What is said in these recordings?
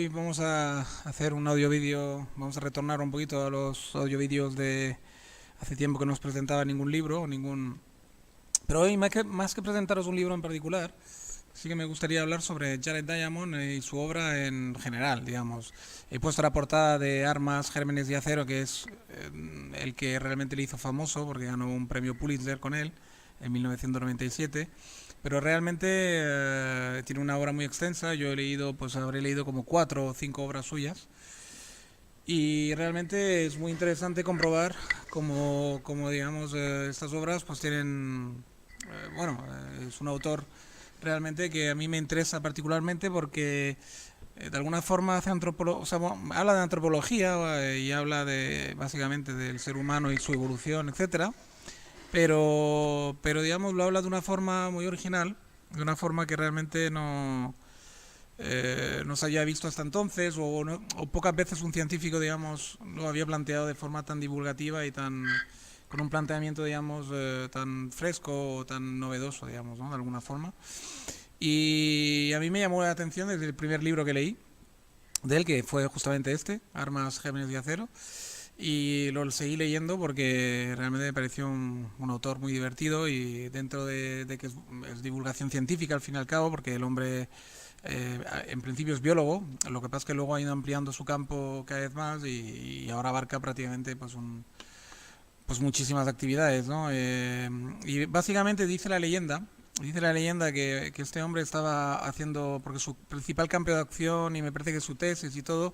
hoy vamos a hacer un audio-vídeo, vamos a retornar un poquito a los audio-vídeos de hace tiempo que no os presentaba ningún libro, Pero hoy, más que presentaros un libro en particular, sí que me gustaría hablar sobre Jared Diamond y su obra en general, digamos. He puesto la portada de Armas, Gérmenes y Acero, que es el que realmente le hizo famoso, porque ganó un premio Pulitzer con él en 1997. Pero realmente tiene una obra muy extensa. Yo he leído, pues habré leído como 4 o 5 obras suyas. Y realmente es muy interesante comprobar cómo digamos, estas obras pues tienen, es un autor realmente que a mí me interesa particularmente porque de alguna forma hace o sea, habla de antropología y habla de básicamente del ser humano y su evolución, etcétera. Pero digamos lo habla de una forma muy original, de una forma que realmente no se había visto hasta entonces o pocas veces un científico, digamos, lo había planteado de forma tan divulgativa y tan con un planteamiento, digamos, tan fresco o tan novedoso, digamos, ¿no? De alguna forma. Y a mí me llamó la atención desde el primer libro que leí de él, que fue justamente este, Armas, Gérmenes y Acero, y lo seguí leyendo porque realmente me pareció un autor muy divertido y dentro de que es divulgación científica al fin y al cabo, porque el hombre en principio es biólogo, lo que pasa es que luego ha ido ampliando su campo cada vez más y ahora abarca prácticamente pues muchísimas actividades, ¿no? Y básicamente dice la leyenda que este hombre estaba haciendo, porque su principal campo de acción y me parece que su tesis y todo,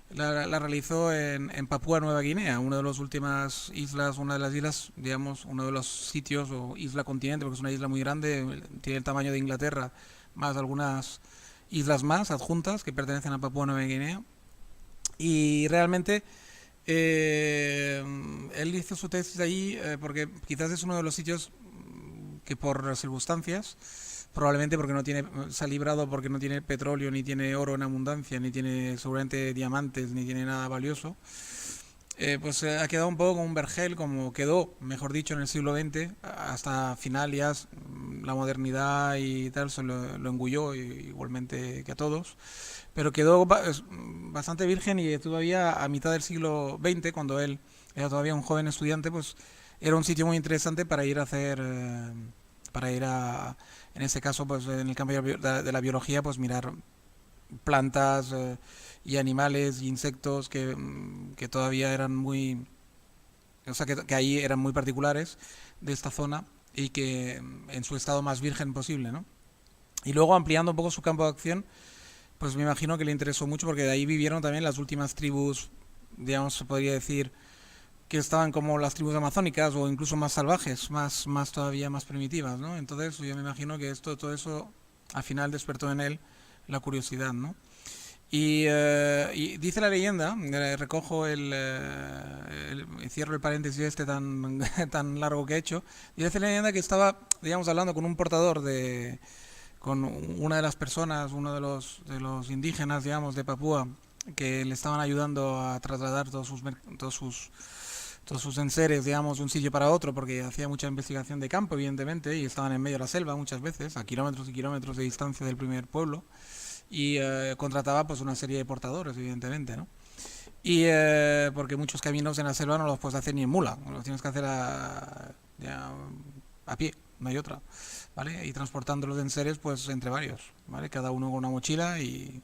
la realizó en Papúa Nueva Guinea, una de las últimas islas, una de las islas, digamos, uno de los sitios o isla continente, porque es una isla muy grande, tiene el tamaño de Inglaterra, más algunas islas más adjuntas que pertenecen a Papúa Nueva Guinea. Y realmente eh, él hizo su tesis allí porque quizás es uno de los sitios que por circunstancias, probablemente porque no tiene, se ha librado porque no tiene petróleo, ni tiene oro en abundancia, ni tiene seguramente diamantes, ni tiene nada valioso, pues ha quedado un poco como un vergel, como quedó, mejor dicho, en el siglo XX, hasta final ya la modernidad y tal se lo engulló, igualmente que a todos, pero quedó bastante virgen y todavía a mitad del siglo XX, cuando él era todavía un joven estudiante, pues era un sitio muy interesante para ir a hacer, para ir a, en ese caso, pues en el campo de la biología, pues mirar plantas y animales y insectos que todavía eran muy, o sea, que ahí eran muy particulares de esta zona y que en su estado más virgen posible, ¿no? Y luego ampliando un poco su campo de acción, pues me imagino que le interesó mucho porque de ahí vivieron también las últimas tribus, digamos, se podría decir, que estaban como las tribus amazónicas o incluso más salvajes, más todavía más primitivas, ¿no? Entonces yo me imagino que todo eso al final despertó en él la curiosidad, ¿no? Y dice la leyenda, recojo cierro el paréntesis este tan, tan largo que he hecho, y dice la leyenda que estaba, digamos, hablando con un portador con una de las personas, uno de los indígenas, digamos, de Papúa, que le estaban ayudando a trasladar todos sus enseres, digamos, de un sitio para otro, porque hacía mucha investigación de campo, evidentemente, y estaban en medio de la selva muchas veces, a kilómetros y kilómetros de distancia del primer pueblo, y contrataba pues una serie de portadores, evidentemente, ¿no? Y porque muchos caminos en la selva no los puedes hacer ni en mula, los tienes que hacer ya, a pie, no hay otra, ¿vale? Y transportando los enseres pues entre varios, ¿vale? Cada uno con una mochila y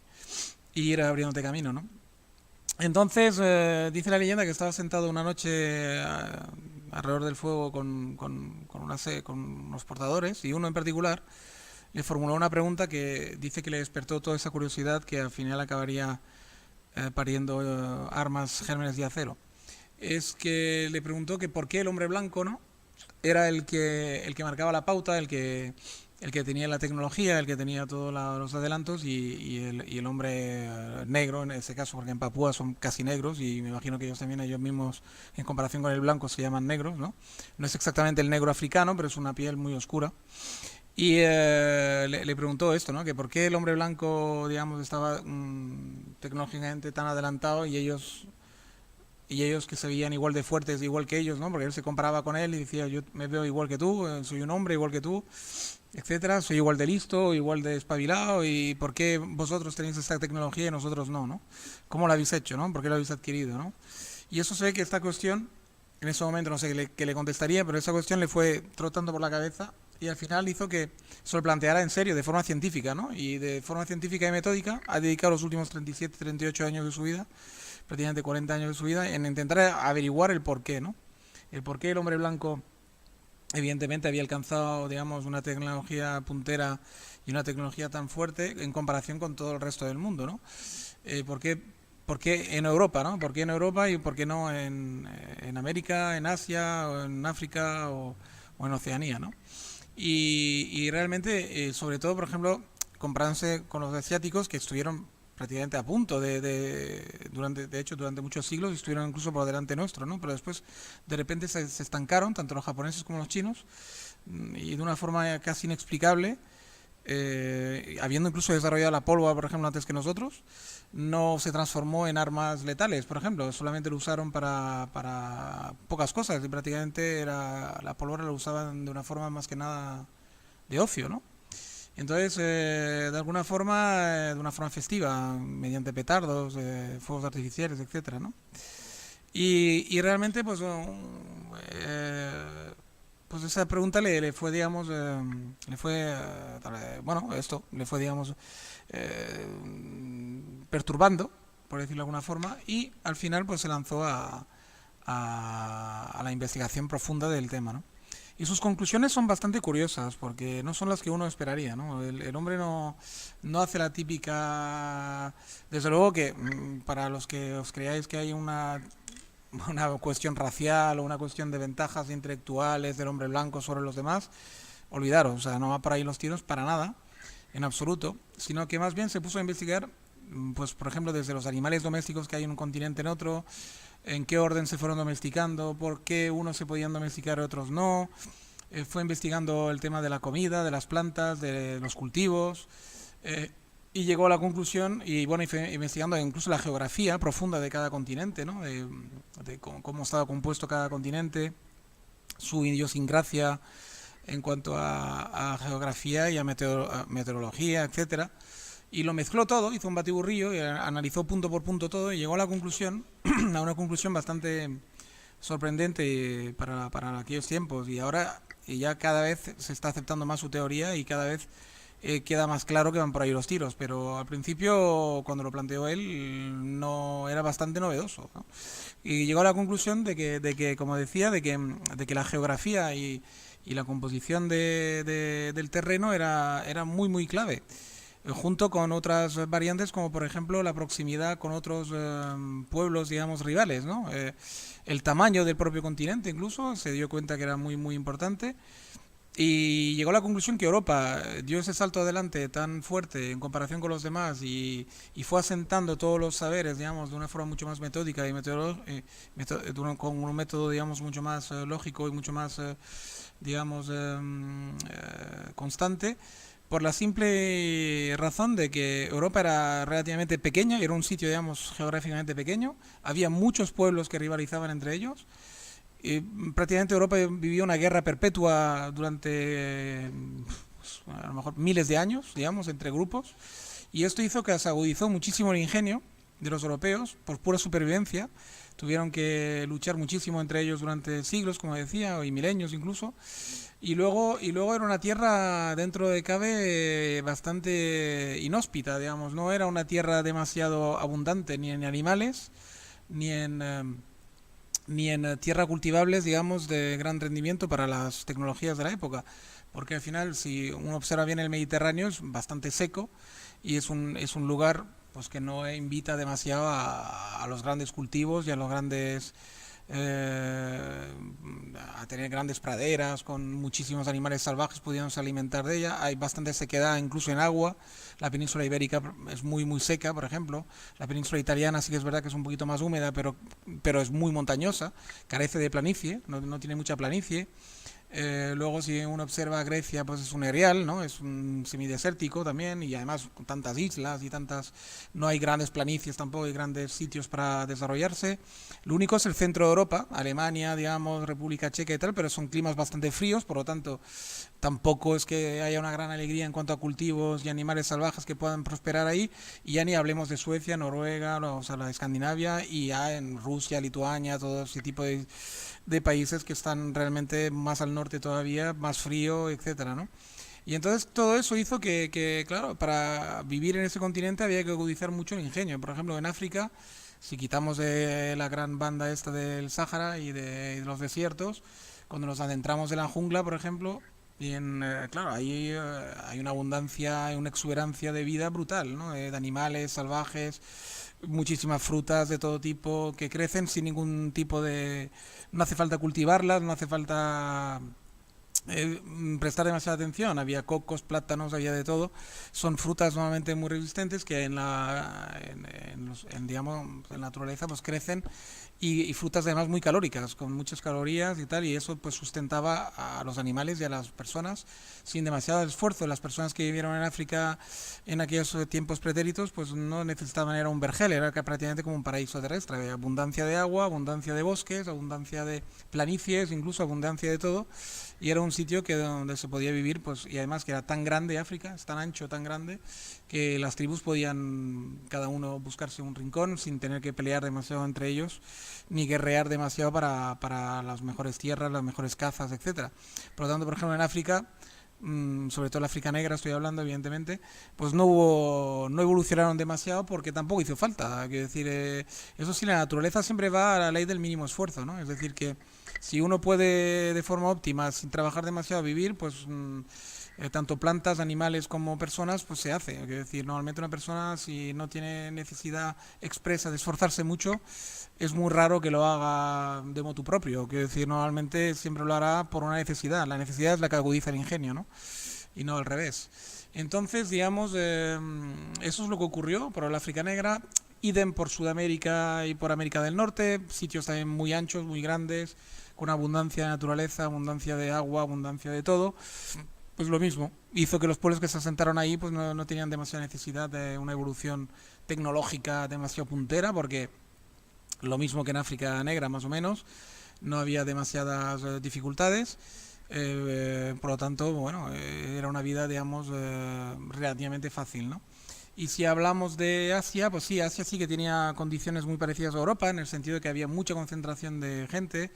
ir abriéndote camino, ¿no? Entonces, dice la leyenda que estaba sentado una noche alrededor del fuego con unos portadores y uno en particular le formuló una pregunta que dice que le despertó toda esa curiosidad que al final acabaría pariendo armas, gérmenes y acero. Es que le preguntó que por qué el hombre blanco, ¿no? Era el que marcaba la pauta, el que tenía la tecnología, el que tenía todos los adelantos y el hombre negro en ese caso, porque en Papúa son casi negros y me imagino que ellos también, ellos mismos, en comparación con el blanco, se llaman negros, ¿no? No es exactamente el negro africano, pero es una piel muy oscura. Y le preguntó esto, ¿no? Que por qué el hombre blanco, digamos, estaba tecnológicamente tan adelantado y ellos y ellos que se veían igual de fuertes, igual que ellos, ¿no? Porque él se comparaba con él y decía, yo me veo igual que tú, soy un hombre igual que tú, etcétera, soy igual de listo, igual de espabilado, y ¿por qué vosotros tenéis esta tecnología y nosotros no, ¿no? ¿Cómo lo habéis hecho, ¿no? ¿Por qué lo habéis adquirido, ¿no? Y eso se ve que esta cuestión, en ese momento no sé qué le contestaría, pero esa cuestión le fue trotando por la cabeza y al final hizo que se lo planteara en serio, de forma científica, ¿no? Y de forma científica y metódica ha dedicado los últimos 37, 38 años de su vida, prácticamente 40 años de su vida, en intentar averiguar el porqué, ¿no? El por qué el hombre blanco evidentemente había alcanzado, digamos, una tecnología puntera y una tecnología tan fuerte en comparación con todo el resto del mundo, ¿no? ¿Por qué en Europa, ¿no? ¿Por qué en Europa y por qué no en América, en Asia, o en África o en Oceanía, ¿no? Y realmente, sobre todo, por ejemplo, comparándose con los asiáticos que estuvieron prácticamente a punto de hecho, durante muchos siglos estuvieron incluso por delante nuestro, ¿no? Pero después, de repente, se estancaron, tanto los japoneses como los chinos, y de una forma casi inexplicable, habiendo incluso desarrollado la pólvora, por ejemplo, antes que nosotros, no se transformó en armas letales, por ejemplo, solamente lo usaron para pocas cosas, y prácticamente la pólvora la usaban de una forma más que nada de ocio, ¿no? Entonces, de alguna forma, de una forma festiva, mediante petardos, fuegos artificiales, etcétera, ¿no? Y realmente, pues esa pregunta le fue, digamos, le fue, bueno, esto, le fue, digamos, eh, perturbando, por decirlo de alguna forma, y al final, pues se lanzó a la investigación profunda del tema, ¿no? Y sus conclusiones son bastante curiosas, porque no son las que uno esperaría, ¿no? El hombre no hace la típica... Desde luego que para los que os creáis que hay una cuestión racial o una cuestión de ventajas intelectuales del hombre blanco sobre los demás, olvidaros, o sea, no va por ahí los tiros para nada, en absoluto, sino que más bien se puso a investigar, pues por ejemplo, desde los animales domésticos que hay en un continente en otro, en qué orden se fueron domesticando, por qué unos se podían domesticar y otros no. Fue investigando el tema de la comida, de las plantas, de los cultivos, y llegó a la conclusión, y bueno, y fue investigando incluso la geografía profunda de cada continente, ¿no? De cómo estaba compuesto cada continente, su idiosincrasia en cuanto a geografía y a meteorología, etcétera. Y lo mezcló todo, hizo un batiburrillo y analizó punto por punto todo y llegó a la conclusión, a una conclusión bastante sorprendente para aquellos tiempos. Y ahora ya cada vez se está aceptando más su teoría y cada vez queda más claro que van por ahí los tiros. Pero al principio, cuando lo planteó él, no era bastante novedoso, ¿no? Y llegó a la conclusión de que como decía, de que la geografía y la composición del terreno era muy, muy clave, junto con otras variantes como por ejemplo la proximidad con otros pueblos, digamos, rivales, ¿no? El tamaño del propio continente incluso se dio cuenta que era muy muy importante y llegó a la conclusión que Europa dio ese salto adelante tan fuerte en comparación con los demás y fue asentando todos los saberes, digamos, de una forma mucho más metódica y con un método, digamos, mucho más lógico y mucho más, digamos, constante, por la simple razón de que Europa era relativamente pequeña, era un sitio, digamos, geográficamente pequeño, había muchos pueblos que rivalizaban entre ellos, y prácticamente Europa vivió una guerra perpetua durante, pues, a lo mejor miles de años, digamos, entre grupos, y esto hizo que se agudizó muchísimo el ingenio de los europeos por pura supervivencia. Tuvieron que luchar muchísimo entre ellos durante siglos, como decía, y milenios incluso. Y luego era una tierra, dentro de cabe, bastante inhóspita, digamos. No era una tierra demasiado abundante ni en animales, ni en tierra cultivables, digamos, de gran rendimiento para las tecnologías de la época. Porque al final, si uno observa bien el Mediterráneo, es bastante seco y es un lugar, pues, que no invita demasiado a los grandes cultivos y a los grandes, a tener grandes praderas con muchísimos animales salvajes pudiéndose alimentar de ella. Hay bastante sequedad incluso en agua. La península ibérica es muy muy seca, por ejemplo. La península italiana sí que es verdad que es un poquito más húmeda, pero es muy montañosa, carece de planicie, no tiene mucha planicie. Luego si uno observa Grecia, pues es un areal, ¿no? Es un semidesértico también y además con tantas islas y tantas... No hay grandes planicies tampoco, hay grandes sitios para desarrollarse. Lo único es el centro de Europa, Alemania, digamos, República Checa y tal, pero son climas bastante fríos, por lo tanto tampoco es que haya una gran alegría en cuanto a cultivos y animales salvajes que puedan prosperar ahí. Y ya ni hablemos de Suecia, Noruega, o sea, la de Escandinavia y ya en Rusia, Lituania, todo ese tipo de países que están realmente más al norte todavía, más frío, etcétera, ¿no? Y entonces todo eso hizo claro, para vivir en ese continente había que agudizar mucho el ingenio. Por ejemplo, en África, si quitamos de la gran banda esta del Sáhara y de los desiertos, cuando nos adentramos en la jungla, por ejemplo, claro, ahí hay una abundancia, hay una exuberancia de vida brutal, ¿no? De animales salvajes, muchísimas frutas de todo tipo que crecen sin ningún tipo de... No hace falta cultivarlas, no hace falta prestar demasiada atención. Había cocos, plátanos, había de todo. Son frutas normalmente muy resistentes que digamos, en la naturaleza pues crecen y frutas además muy calóricas, con muchas calorías y tal, y eso pues sustentaba a los animales y a las personas sin demasiado esfuerzo. Las personas que vivieron en África en aquellos tiempos pretéritos pues no necesitaban, era un vergel, era prácticamente como un paraíso terrestre. Había abundancia de agua, abundancia de bosques, abundancia de planicies, incluso abundancia de todo, y era un sitio donde se podía vivir, pues, y además que era tan grande África, es tan ancho, tan grande, que las tribus podían cada uno buscarse un rincón sin tener que pelear demasiado entre ellos, ni guerrear demasiado para las mejores tierras, las mejores cazas, etcétera. Por lo tanto, por ejemplo, en África, sobre todo la África negra estoy hablando, evidentemente, pues no evolucionaron demasiado porque tampoco hizo falta. Quiero decir, eso sí, la naturaleza siempre va a la ley del mínimo esfuerzo, ¿no? Es decir, que si uno puede de forma óptima, sin trabajar demasiado, vivir, pues tanto plantas, animales como personas, pues se hace. Es decir, normalmente una persona, si no tiene necesidad expresa de esforzarse mucho, es muy raro que lo haga de motu propio. Quiero decir, normalmente siempre lo hará por una necesidad. La necesidad es la que agudiza el ingenio, ¿no? Y no al revés. Entonces, digamos, eso es lo que ocurrió por el África Negra. Idem por Sudamérica y por América del Norte, sitios también muy anchos, muy grandes, con abundancia de naturaleza, abundancia de agua, abundancia de todo. Pues lo mismo, hizo que los pueblos que se asentaron ahí pues no tenían demasiada necesidad de una evolución tecnológica demasiado puntera, porque lo mismo que en África Negra más o menos, no había demasiadas dificultades, por lo tanto, bueno, era una vida, digamos, relativamente fácil, ¿no? Y si hablamos de Asia, pues sí, Asia sí que tenía condiciones muy parecidas a Europa, en el sentido de que había mucha concentración de gente,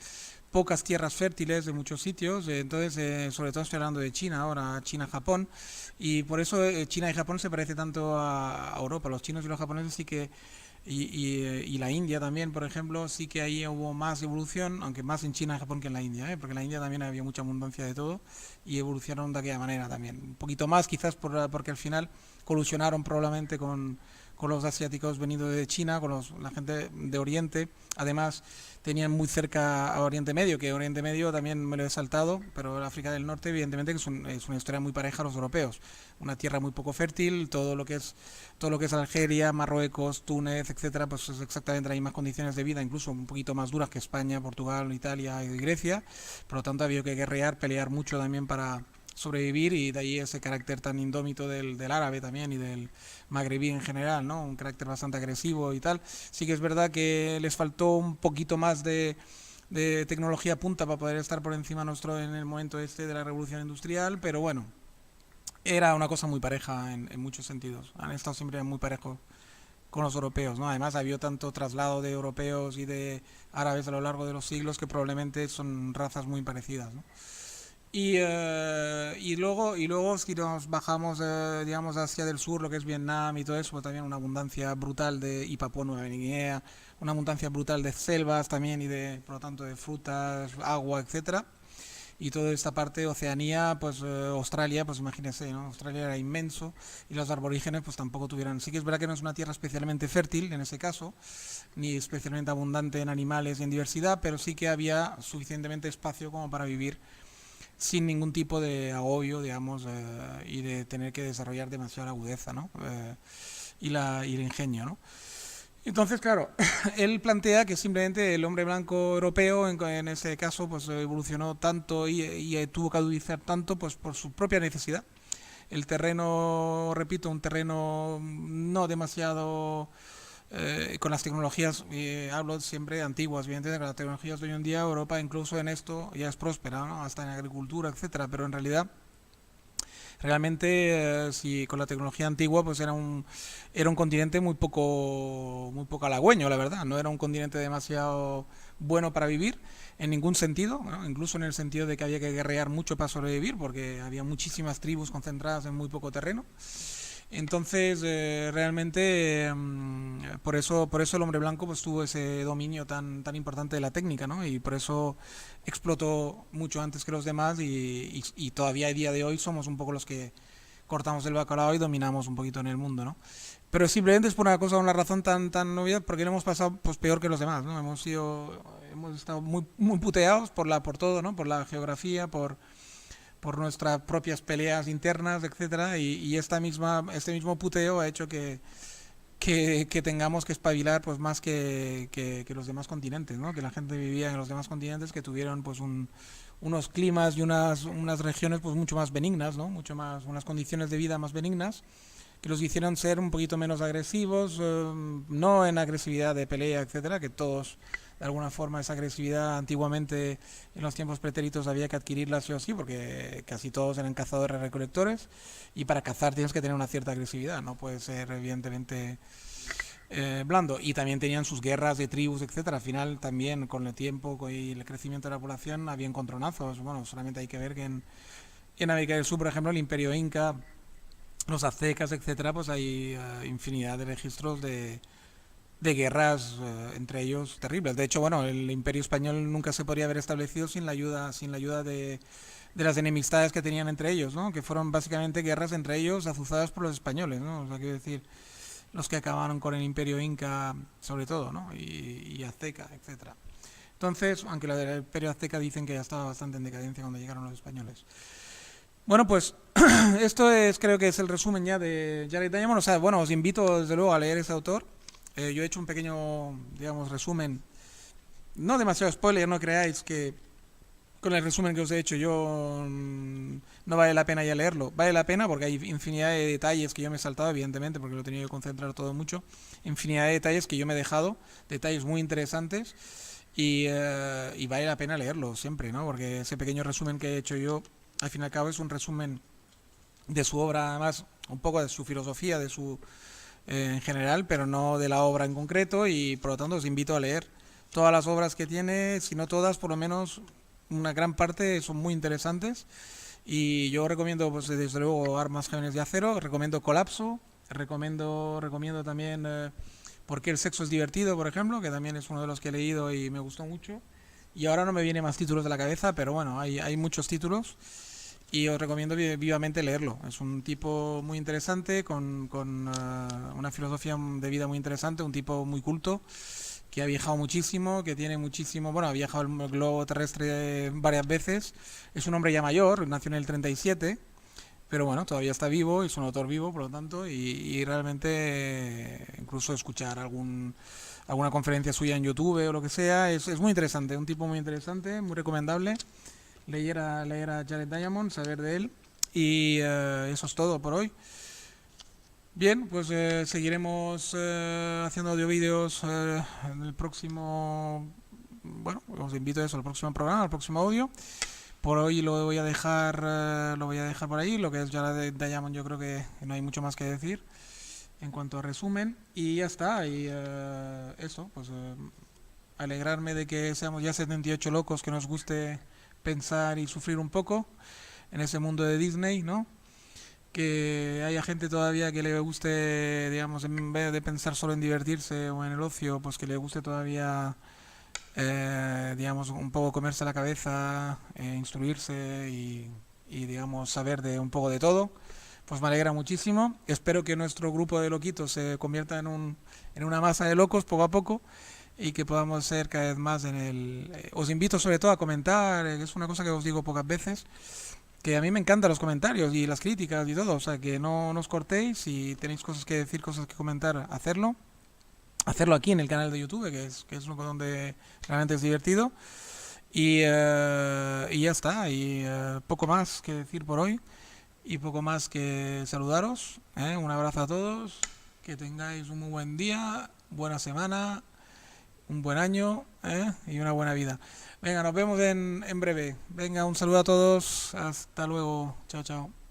pocas tierras fértiles de muchos sitios, entonces sobre todo estoy hablando de China ahora, China-Japón, y por eso China y Japón se parece tanto a Europa. Los chinos y los japoneses sí que y la India también, por ejemplo, sí que ahí hubo más evolución, aunque más en China y Japón que en la India, porque en la India también había mucha abundancia de todo y evolucionaron de aquella manera también. Un poquito más quizás porque al final colusionaron probablemente con los asiáticos venidos de China, con la gente de Oriente. Además, tenían muy cerca a Oriente Medio, que Oriente Medio también me lo he saltado, pero el África del Norte, evidentemente, que es una historia muy pareja a los europeos. Una tierra muy poco fértil, todo lo que es Algeria, Marruecos, Túnez, etcétera, pues es exactamente las mismas condiciones de vida, incluso un poquito más duras que España, Portugal, Italia y Grecia. Por lo tanto, había que guerrear, pelear mucho también para sobrevivir, y de ahí ese carácter tan indómito del árabe también y del magrebí en general, ¿no? Un carácter bastante agresivo y tal. Sí que es verdad que les faltó un poquito más de tecnología punta para poder estar por encima nuestro en el momento este de la revolución industrial, pero bueno, era una cosa muy pareja en muchos sentidos. Han estado siempre muy parejos con los europeos, ¿no? Además, ha habido tanto traslado de europeos y de árabes a lo largo de los siglos que probablemente son razas muy parecidas, ¿no? Y luego si nos bajamos, digamos, hacia del sur, lo que es Vietnam y todo eso, pues también una abundancia brutal y Papua Nueva Guinea, una abundancia brutal de selvas también y por lo tanto, de frutas, agua, etcétera. Y toda esta parte de Oceanía, pues Australia, pues imagínense, ¿no? Australia era inmenso y los aborígenes pues tampoco tuvieran... Sí que es verdad que no es una tierra especialmente fértil en ese caso, ni especialmente abundante en animales y en diversidad, pero sí que había suficientemente espacio como para vivir sin ningún tipo de agobio, digamos, y de tener que desarrollar demasiada agudeza, ¿no? Y el ingenio, ¿no? Entonces, claro, él plantea que simplemente el hombre blanco europeo, en ese caso, pues evolucionó tanto y tuvo que agudizar tanto, pues por su propia necesidad. El terreno, repito, un terreno no demasiado con las tecnologías, hablo siempre antiguas, evidentemente, con las tecnologías de hoy en día, Europa incluso en esto ya es próspera, ¿no? Hasta en agricultura, etcétera, pero en realidad realmente, si con la tecnología antigua, pues era un continente muy poco halagüeño, la verdad. No era un continente demasiado bueno para vivir en ningún sentido, ¿no? Incluso en el sentido de que había que guerrear mucho para sobrevivir, porque había muchísimas tribus concentradas en muy poco terreno. Entonces, realmente, por eso el hombre blanco pues tuvo ese dominio tan importante de la técnica, ¿no? Y por eso explotó mucho antes que los demás y todavía a día de hoy somos un poco los que cortamos el bacalao y dominamos un poquito en el mundo, ¿no? Pero simplemente es por una cosa, una razón tan obvia, porque no hemos pasado pues peor que los demás, ¿no? Hemos estado muy puteados por todo, ¿no? Por la geografía, por nuestras propias peleas internas, etcétera, y este mismo puteo ha hecho que tengamos que espabilar pues más que los demás continentes, ¿no? Que la gente vivía en los demás continentes que tuvieron pues unos climas y unas regiones pues mucho más benignas, ¿no? Mucho más, unas condiciones de vida más benignas que los hicieron ser un poquito menos agresivos, no en agresividad de pelea, etcétera, que todos de alguna forma esa agresividad antiguamente en los tiempos pretéritos había que adquirirla sí o sí, porque casi todos eran cazadores recolectores y para cazar tienes que tener una cierta agresividad, no puede ser evidentemente blando. Y también tenían sus guerras de tribus, etcétera. Al final también con el tiempo y el crecimiento de la población había encontronazos. Bueno, solamente hay que ver que en América del Sur, por ejemplo, el Imperio Inca, los aztecas, etcétera, pues hay infinidad de registros de guerras entre ellos terribles. De hecho, bueno, el Imperio español nunca se podría haber establecido sin la ayuda de las enemistades que tenían entre ellos, ¿no? Que fueron básicamente guerras entre ellos azuzadas por los españoles, ¿no? O sea, quiero decir, los que acabaron con el Imperio Inca, sobre todo, ¿no? Y Azteca, etcétera. Entonces, aunque la del Imperio Azteca dicen que ya estaba bastante en decadencia cuando llegaron los españoles. Bueno, pues esto creo que es el resumen ya de Jared Diamond. O sea, bueno, os invito desde luego a leer ese autor. Yo he hecho un pequeño, digamos, resumen. No demasiado spoiler, no creáis que con el resumen que os he hecho yo no vale la pena ya leerlo. Vale la pena porque hay infinidad de detalles que yo me he saltado, evidentemente, porque lo he tenido que concentrar todo mucho. Infinidad de detalles que yo me he dejado, detalles muy interesantes y vale la pena leerlo siempre, ¿no? Porque ese pequeño resumen que he hecho yo, al fin y al cabo, es un resumen de su obra, además, un poco de su filosofía, de su en general, pero no de la obra en concreto y por lo tanto os invito a leer todas las obras que tiene, si no todas, por lo menos una gran parte son muy interesantes y yo recomiendo pues desde luego Armas Jóvenes de Acero, recomiendo Colapso, recomiendo también ¿Por qué el sexo es divertido?, por ejemplo, que también es uno de los que he leído y me gustó mucho y ahora no me vienen más títulos de la cabeza, pero bueno, hay muchos títulos y os recomiendo vivamente leerlo. Es un tipo muy interesante, con una filosofía de vida muy interesante, un tipo muy culto, que ha viajado muchísimo, que tiene muchísimo, bueno, ha viajado el globo terrestre varias veces, es un hombre ya mayor, nació en el 37, pero bueno, todavía está vivo, es un autor vivo, por lo tanto, y realmente incluso escuchar alguna conferencia suya en YouTube o lo que sea, es muy interesante, un tipo muy interesante, muy recomendable leer a Jared Diamond, saber de él. Y eso es todo por hoy. Bien, pues seguiremos haciendo audio vídeos en el próximo. Bueno, os invito a eso, al próximo programa, al próximo audio. Por hoy lo voy a dejar por ahí. Lo que es Jared Diamond, yo creo que no hay mucho más que decir en cuanto a resumen. Y ya está. Y eso, pues alegrarme de que seamos ya 78 locos, que nos guste pensar y sufrir un poco en ese mundo de Disney, ¿no? Que haya gente todavía que le guste, digamos, en vez de pensar solo en divertirse o en el ocio, pues que le guste todavía, digamos, un poco comerse la cabeza, instruirse digamos, saber de un poco de todo. Pues me alegra muchísimo. Espero que nuestro grupo de loquitos se convierta en una masa de locos poco a poco y que podamos ser cada vez más os invito sobre todo a comentar, es una cosa que os digo pocas veces, que a mí me encantan los comentarios y las críticas y todo, o sea, que no os cortéis, si tenéis cosas que decir, cosas que comentar, hacerlo. hacerlo aquí en el canal de YouTube, que es donde realmente es divertido. Y ya está, y poco más que decir por hoy, y poco más que saludaros. Un abrazo a todos, que tengáis un muy buen día, buena semana, un buen año, y una buena vida. Venga, nos vemos en breve. Venga, un saludo a todos, hasta luego, chao, chao.